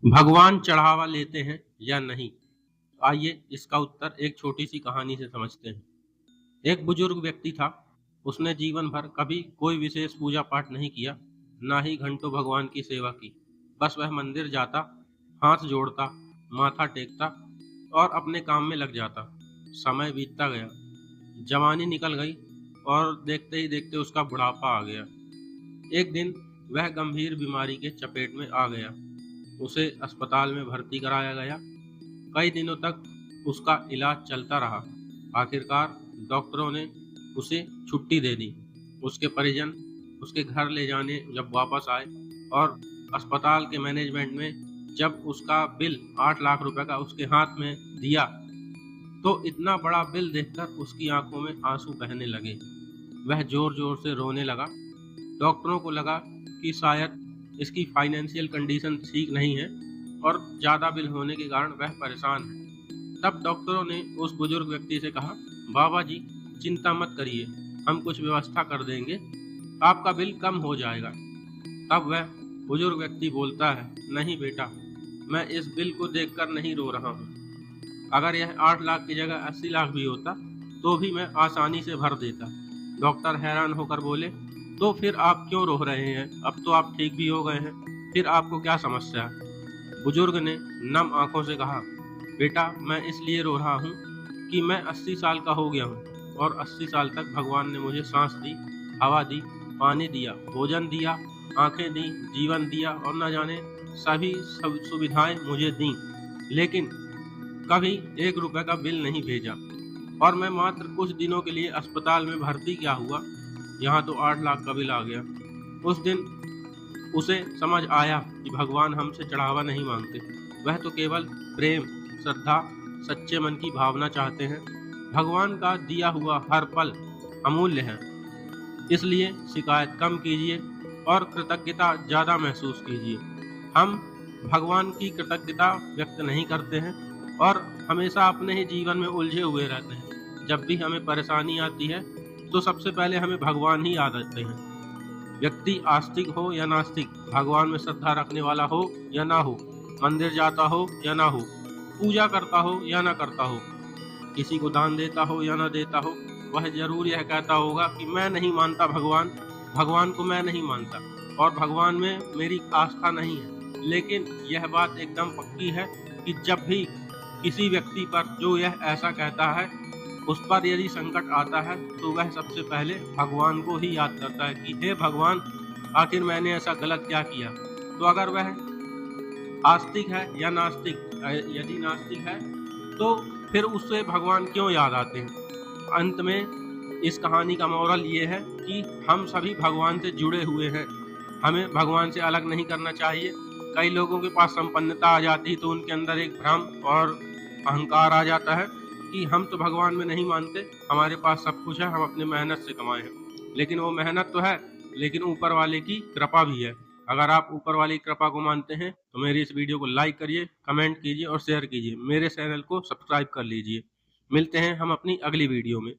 भगवान चढ़ावा लेते हैं या नहीं? आइए इसका उत्तर एक छोटी सी कहानी से समझते हैं। एक बुजुर्ग व्यक्ति था। उसने जीवन भर कभी कोई विशेष पूजा पाठ नहीं किया, ना ही घंटों भगवान की सेवा की। बस वह मंदिर जाता, हाथ जोड़ता, माथा टेकता और अपने काम में लग जाता। समय बीतता गया, जवानी निकल गई और देखते ही देखते उसका बुढ़ापा आ गया। एक दिन वह गंभीर बीमारी के चपेट में आ गया। उसे अस्पताल में भर्ती कराया गया। कई दिनों तक उसका इलाज चलता रहा। आखिरकार डॉक्टरों ने उसे छुट्टी दे दी। उसके परिजन उसके घर ले जाने जब वापस आए और अस्पताल के मैनेजमेंट में जब उसका बिल 8 लाख रुपए का उसके हाथ में दिया, तो इतना बड़ा बिल देखकर उसकी आंखों में आंसू बहने लगे। वह जोर जोर से रोने लगा। डॉक्टरों को लगा कि शायद इसकी फाइनेंशियल कंडीशन ठीक नहीं है और ज़्यादा बिल होने के कारण वह परेशान है। तब डॉक्टरों ने उस बुजुर्ग व्यक्ति से कहा, बाबा जी चिंता मत करिए, हम कुछ व्यवस्था कर देंगे, आपका बिल कम हो जाएगा। तब वह बुजुर्ग व्यक्ति बोलता है, नहीं बेटा, मैं इस बिल को देखकर नहीं रो रहा हूँ। अगर यह 8 लाख की जगह 80 लाख भी होता तो भी मैं आसानी से भर देता। डॉक्टर हैरान होकर बोले, तो फिर आप क्यों रो रहे हैं? अब तो आप ठीक भी हो गए हैं, फिर आपको क्या समस्या है? बुजुर्ग ने नम आंखों से कहा, बेटा मैं इसलिए रो रहा हूँ कि मैं 80 साल का हो गया हूँ और 80 साल तक भगवान ने मुझे सांस दी, हवा दी, पानी दिया, भोजन दिया, आंखें दी, जीवन दिया और न जाने सभी सब सुविधाएं मुझे दी, लेकिन कभी 1 रुपए का बिल नहीं भेजा। और मैं मात्र कुछ दिनों के लिए अस्पताल में भर्ती क्या हुआ, यहाँ तो 8 लाख का बिल आ गया। उस दिन उसे समझ आया कि भगवान हमसे चढ़ावा नहीं मांगते, वह तो केवल प्रेम, श्रद्धा, सच्चे मन की भावना चाहते हैं। भगवान का दिया हुआ हर पल अमूल्य है, इसलिए शिकायत कम कीजिए और कृतज्ञता ज़्यादा महसूस कीजिए। हम भगवान की कृतज्ञता व्यक्त नहीं करते हैं और हमेशा अपने ही जीवन में उलझे हुए रहते हैं। जब भी हमें परेशानी आती है तो सबसे पहले हमें भगवान ही याद आते हैं। व्यक्ति आस्तिक हो या नास्तिक, भगवान में श्रद्धा रखने वाला हो या ना हो, मंदिर जाता हो या ना हो, पूजा करता हो या ना करता हो, किसी को दान देता हो या ना देता हो, वह जरूर यह कहता होगा कि मैं नहीं मानता भगवान, भगवान को मैं नहीं मानता और भगवान में मेरी आस्था नहीं है। लेकिन यह बात एकदम पक्की है कि जब भी किसी व्यक्ति पर जो यह ऐसा कहता है, उस पर यदि संकट आता है तो वह सबसे पहले भगवान को ही याद करता है कि हे भगवान, आखिर मैंने ऐसा गलत क्या किया। तो अगर वह आस्तिक है या नास्तिक, यदि नास्तिक है तो फिर उससे भगवान क्यों याद आते हैं? अंत में इस कहानी का मोरल ये है कि हम सभी भगवान से जुड़े हुए हैं, हमें भगवान से अलग नहीं करना चाहिए। कई लोगों के पास संपन्नता आ जाती है तो उनके अंदर एक भ्रम और अहंकार आ जाता है कि हम तो भगवान में नहीं मानते, हमारे पास सब कुछ है, हम अपने मेहनत से कमाए हैं। लेकिन वो मेहनत तो है, लेकिन ऊपर वाले की कृपा भी है। अगर आप ऊपर वाली कृपा को मानते हैं तो मेरी इस वीडियो को लाइक करिए, कमेंट कीजिए और शेयर कीजिए। मेरे चैनल को सब्सक्राइब कर लीजिए। मिलते हैं हम अपनी अगली वीडियो में।